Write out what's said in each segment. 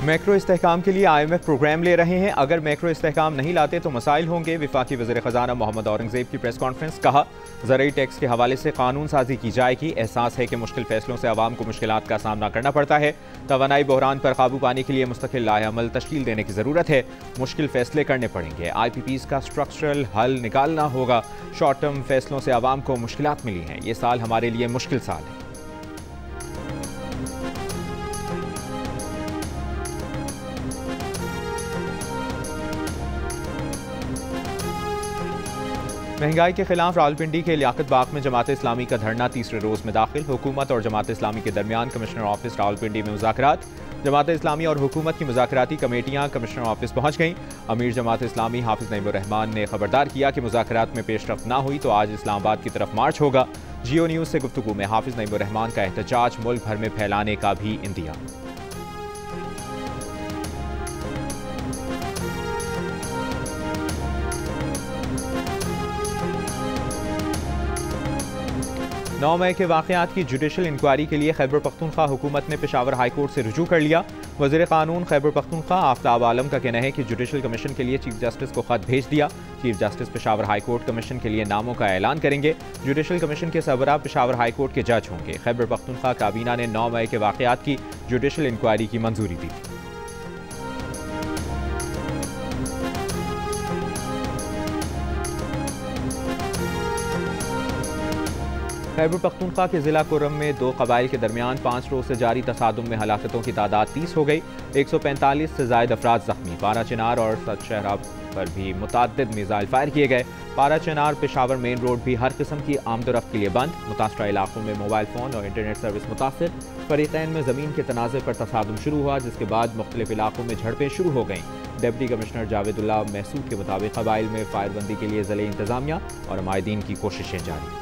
Macro इस्तेहकाम के लिए IMF programme ले रहे हैं। अगर मैक्रो इस्तेहकाम नहीं लाते तो मसाइल होंगे। वफाकी वज़ीर ख़जाना मोहम्मद औरंगज़ेब की प्रेस कॉन्फ्रेंस। कहा, ज़रूरी टैक्स के हवाले से कानून साजी की जाएगी। एहसास है कि मुश्किल फैसलों से आवाम को मुश्किलात का सामना करना पड़ता है। तवानाई बहरान पर काबू पाने के लिए मुस्तकिल लाहेअमल तश्कील देने की ज़रूरत है। मुश्किल फैसले करने पड़ेंगे। IPPs का स्ट्रक्चरल हल निकालना होगा। शॉर्ट टर्म फैसलों से आवाम को मुश्किलात मिली हैं। ये साल हमारे लिए मुश्किल साल है। महंगाई के खिलाफ रावलपिंडी के लियाकत बाग में जमात इस्लामी का धरना तीसरे रोज में दाखिल। हुकूमत और जमात इस्लामी के दरमियान कमिश्नर ऑफिस रावलपिंडी में मुज़ाकरात। जमात इस्लामी और हुकूमत की मुज़ाकराती कमेटियां कमिश्नर ऑफिस पहुंच गईं। अमीर जमात इस्लामी हाफिज नईमुर रहमान ने खबरदार किया कि मुज़ाकरात में पेशरफ्त ना हुई तो आज इस्लामाबाद की तरफ मार्च होगा। जियो न्यूज़ से गुफ्तगू में हाफिज नईमुर रहमान का एहतजाज मुल्क भर में फैलाने का भी इंदिया। नौ मई के वाक़यात की जुडिशल इंक्वायरी के लिए खैबर पख्तूनख्वा हुकूमत ने पेशावर हाई कोर्ट से रुजू कर लिया। वज़ीर कानून खैबर पख्तूनख्वा आफ्ताब आलम का कहना है कि जुडिशल कमीशन के लिए चीफ जस्टिस को खत भेज दिया। Chief justice Peshawar high court commission के लिए नामों का ऐलान करेंगे। जुडिशल कमीशन के सरबराह पेशावर हाई कोर्ट के जज होंगे। खैबर पख्तूनख्वा काबीना ने 9 मई के वाक़यात की जुडिशल इंक्वायरी की मंजूरी दी थी। खैबर पख्तूनख्वा के ज़िला कुर्रम में 2 कबाइल के दरमियान 5 रोज़ से जारी तसादुम में हलाकतों की तादाद 30 हो गई। 145 से ज़ायद अफराद जख्मी। पारा चिनार और सदशहरा पर भी मुतअद्दिद मिसाइल फायर किए गए। पारा चिनार पेशावर मेन रोड भी हर किस्म की आमदोरफ्त के लिए बंद। मुतासरा इलाकों में मोबाइल फ़ोन और इंटरनेट सर्विस मुतासर। फरीक़ैन में ज़मीन के तनाज़े पर तसादुम शुरू हुआ, जिसके बाद मुख्तलिफ इलाकों में झड़पें शुरू हो गईं। डिप्टी कमिश्नर जावेदुल्लाह महसूद के मुताबिक कबाइल में फायरबंदी के लिए ज़िले इंतज़ामिया और अमायदीन की कोशिशें जारी।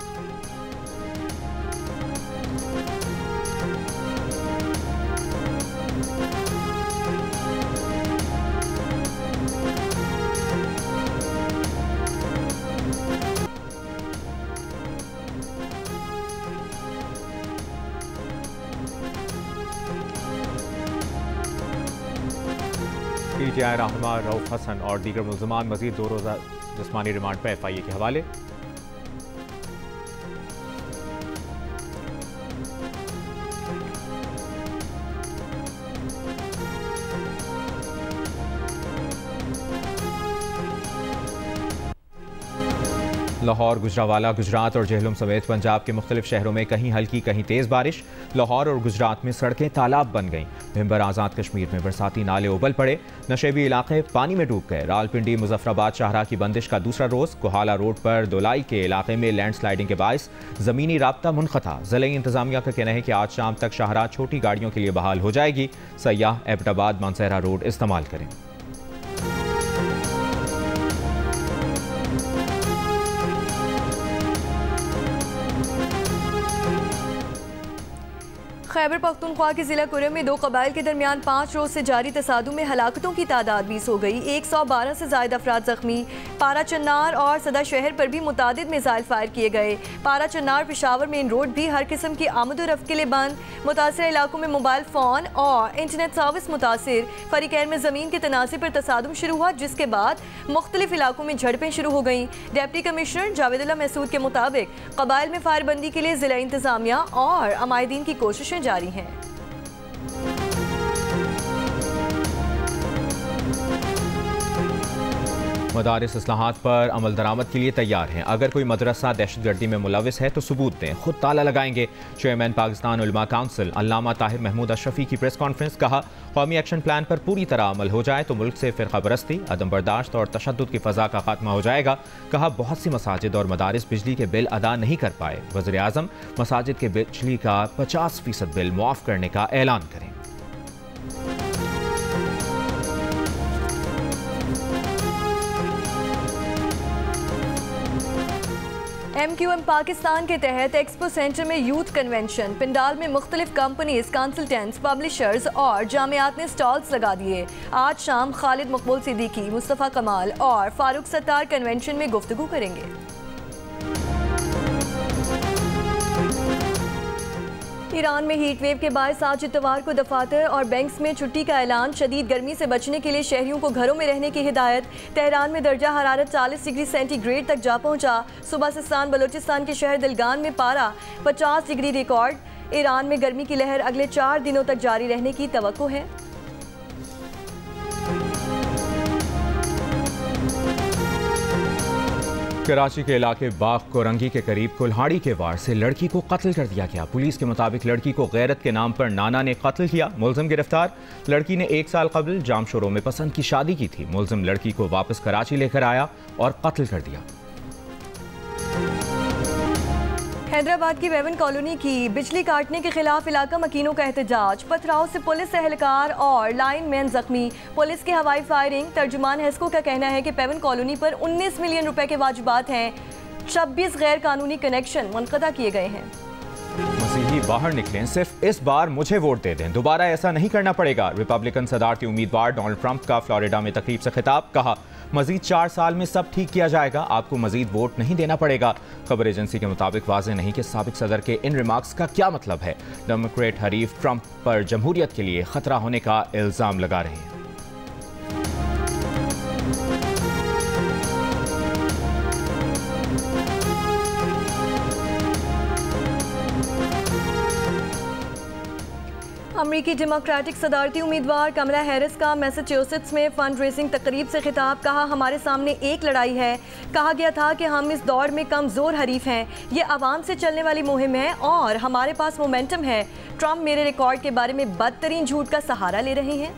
PTI रहनुमा रऊफ हसन और दीगर मुल्ज़मान मज़ीद 2 रोज़ा जिस्मानी रिमांड पर FIA के हवाले। लाहौर, गुजरावाला, गुजरात और जेहलम समेत पंजाब के मुख्तलिफ शहरों में कहीं हल्की कहीं तेज़ बारिश। लाहौर और गुजरात में सड़कें तालाब बन गईं। भिंबर आज़ाद कश्मीर में बरसाती नाले उबल पड़े। नशेबी इलाके पानी में डूब गए। रावलपिंडी मुजफ्फराबाद शाहराह की बंदिश का दूसरा रोज़। कोहाला रोड पर दोलाई के इलाके में लैंडस्लाइडिंग के बायस ज़मीनी राब्ता मुनक़ता। ज़िले इंतज़ामिया का कहना है कि आज शाम तक शाहराह छोटी गाड़ियों के लिए बहाल हो जाएगी। सयाह एबटाबाद मानसहरा रोड इस्तेमाल करें। खैबर पख्तूनख्वा के ज़िला कुर्रम में 2 कबाइल के दरमियान 5 रोज़ से जारी तसादुम में हलाकतों की तादाद 20 हो गई। 112 से ज़ायद अफराद जख्मी। पारा चन्नार और सदा शहर पर भी मुतादिद मिसाइल फायर किए गए। पारा चन्नार पेशावर मेन रोड भी हर किस्म की आमदोरफ्त के लिए बंद। मुतासर इलाकों में मोबाइल फ़ोन और इंटरनेट सर्विस मुतासर। फरीक़ैन में ज़मीन के तनाज़े पर तसादुम शुरू हुआ, जिसके बाद मुख्तलिफ इलाकों में झड़पें शुरू हो गईं। डिप्टी कमिश्नर जावेदुल्लाह महसूद के मुताबिक कबाइल में फायरबंदी के लिए ज़िला इंतज़ामिया और अमायदीन की कोशिशें जारी हैं। मदारिस इस्लाहात पर अमल दरामद के लिए तैयार हैं। अगर कोई मदरसा दहशतगर्दी में मुलविस है तो सबूत दें, खुद ताला लगाएंगे। चेयरमैन पाकिस्तान उलमा काउंसिल अल्लामा ताहिर महमूद अशरफी की प्रेस कॉन्फ्रेंस। कहा, कौमी एक्शन प्लान पर पूरी तरह अमल हो जाए तो मुल्क से फ़िरका परस्ती, अदम बर्दाश्त और तशद्दुद की फ़ज़ा का खात्मा हो जाएगा। कहा, बहुत सी मसाजिद और मदारिस बिजली के बिल अदा नहीं कर पाए। वज़ीर आज़म मसाजिद के बिजली का 50% बिल मुआफ़ करने का ऐलान करें। MQM पाकिस्तान के तहत एक्सपो सेंटर में यूथ कन्वेंशन। पिंडाल में मुख्तलिफ कंपनीज, कंसल्टेंट्स, पब्लिशर्स और जामियात ने स्टॉल्स लगा दिए। आज शाम खालिद मकबूल सिद्दीकी, मुस्तफ़ा कमाल और फारूक सत्तार कन्वेंशन में गुफ्तगू करेंगे। ईरान में हीट वेव के बायस आज इतवार को दफातर और बैंक्स में छुट्टी का ऐलान। शदीद गर्मी से बचने के लिए शहरियों को घरों में रहने की हिदायत। तेहरान में दर्जा हरारत 40 डिग्री सेंटीग्रेड तक जा पहुंचा। सुबह सिस्तान बलोचिस्तान के शहर दिलगान में पारा 50 डिग्री रिकॉर्ड। ईरान में गर्मी की लहर अगले 4 दिनों तक जारी रहने की तवक्को है। कराची के इलाके बाग कोरंगी के करीब कुल्हाड़ी के वार से लड़की को कत्ल कर दिया गया। पुलिस के मुताबिक लड़की को गैरत के नाम पर नाना ने कत्ल किया। मुलजिम गिरफ्तार। लड़की ने 1 साल कबल जाम शोरों में पसंद की शादी की थी। मुलजिम लड़की को वापस कराची लेकर आया और कत्ल कर दिया। हैदराबाद की वेवन कॉलोनी की बिजली काटने के खिलाफ इलाका मकीनों का एहतजाज। पथराव से पुलिस एहलकार और लाइनमैन जख्मी। पुलिस की हवाई फायरिंग। तर्जुमान हेस्को का कहना है कि पेवन कॉलोनी पर 19 मिलियन रुपए के वाजिबात हैं। 26 गैर कानूनी कनेक्शन मुनक़ता किए गए हैं। मसीही बाहर निकलें, सिर्फ इस बार मुझे वोट दे दें, दोबारा ऐसा नहीं करना पड़ेगा। रिपब्लिकन सदारती उम्मीदवार डोनाल्ड ट्रंप का फ्लोरिडा में तकरीब से खिताब। कहा, मजीद 4 साल में सब ठीक किया जाएगा, आपको मजीद वोट नहीं देना पड़ेगा। खबर एजेंसी के मुताबिक वाज़ेह नहीं कि साबिक सदर के इन रिमार्क्स का क्या मतलब है। डेमोक्रेट हरीफ ट्रंप पर जमहूरियत के लिए खतरा होने का इल्ज़ाम लगा रहे हैं। अमरीकी डेमोक्रेटिक सदारती उम्मीदवार कमला हैरिस का मैसाचुसेट्स में फंड रेजिंग तकरीब से खिताब। कहा, हमारे सामने एक लड़ाई है। कहा गया था कि हम इस दौर में कमज़ोर हरीफ हैं। ये आवाम से चलने वाली मुहिम है और हमारे पास मोमेंटम है। ट्रंप मेरे रिकॉर्ड के बारे में बदतरीन झूठ का सहारा ले रहे हैं।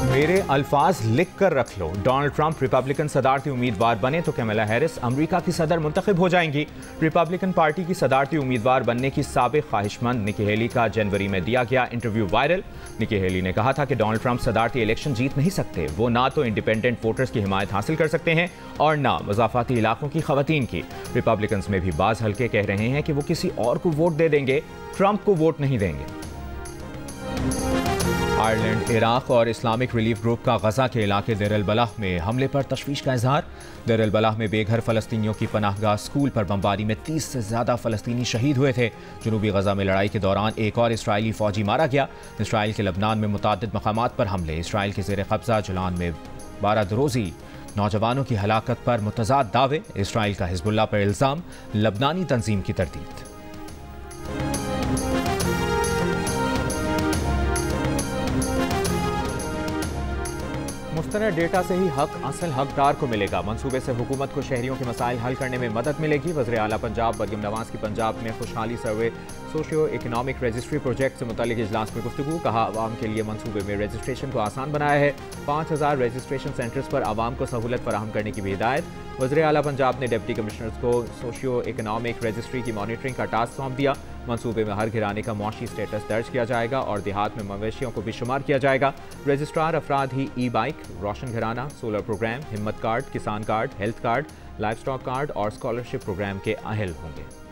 मेरे अल्फाज लिख कर रख लो। डोनाल्ड ट्रंप रिपब्लिकन सदारती उम्मीदवार बने तो कमला हैरिस अमेरिका की सदर मुंतखब हो जाएंगी। रिपब्लिकन पार्टी की सदारती उम्मीदवार बनने की साबिक ख्वाहिशमंद निकी हेली का जनवरी में दिया गया इंटरव्यू वायरल। निकी हेली ने कहा था कि डोनाल्ड ट्रंप सदारती इलेक्शन जीत नहीं सकते। वो ना तो इंडिपेंडेंट वोटर्स की हिमायत हासिल कर सकते हैं और ना मज़ाफ़ाती इलाकों की खवातीन की। रिपब्लिकन में भी बाज़ हल्के कह रहे हैं कि वो किसी और को वोट दे देंगे, ट्रंप को वोट नहीं देंगे। आयरलैंड, इराक और इस्लामिक रिलीफ ग्रुप का गजा के इलाके देर अल बलाह में हमले पर तशवीश का इजहार। देर अल बलाह में बेघर फ़लस्तीनियों की पनाहगाह स्कूल पर बमबारी में 30 से ज़्यादा फ़लस्तीनी शहीद हुए थे। जनूबी गजा में लड़ाई के दौरान एक और इसराइली फ़ौजी मारा गया। इसराइल के लबनान में मुतादिद मकामात पर हमले। इसराइल के ज़ेर कब्ज़ा जुलान में 12 दरोज़ी नौजवानों की हलाकत पर मुतज़ाद दावे। इसराइल का हिज़्बुल्लाह पर इल्ज़ाम, लबनानी तंजीम की तरदीद। मुस्तनद डेटा से ही हक असल हकदार को मिलेगा। मंसूबे से हुकूमत को शहरियों के मसाइल हल करने में मदद मिलेगी। वज़ीर आला पंजाब मरियम नवाज की पंजाब में खुशहाली सर्वे सोशियो इकनॉमिक रजिस्ट्री प्रोजेक्ट से मुतालिक इजलास में गुफ्तगू। कहा, आवाम के लिए मंसूबे में रजिस्ट्रेशन को आसान बनाया है। 5000 रजिस्ट्रेशन सेंटर्स पर आवाम को सहूलत फराहम करने की भी हिदायत। वज़ीर आला पंजाब ने डिप्टी कमिश्नर्स को सोशियो इकनॉमिक रजिस्ट्री की मॉनिटरिंग का टास्क सौंप दिया। मंसूबे में हर घराने का मुआशी स्टेटस दर्ज किया जाएगा और देहात में मवेशियों को भी शुमार किया जाएगा। रजिस्ट्रार अफराद ही ई बाइक, रोशन घराना, सोलर प्रोग्राम, हिम्मत कार्ड, किसान card, health card, life stock card और स्कॉलरशिप प्रोग्राम के अहल होंगे।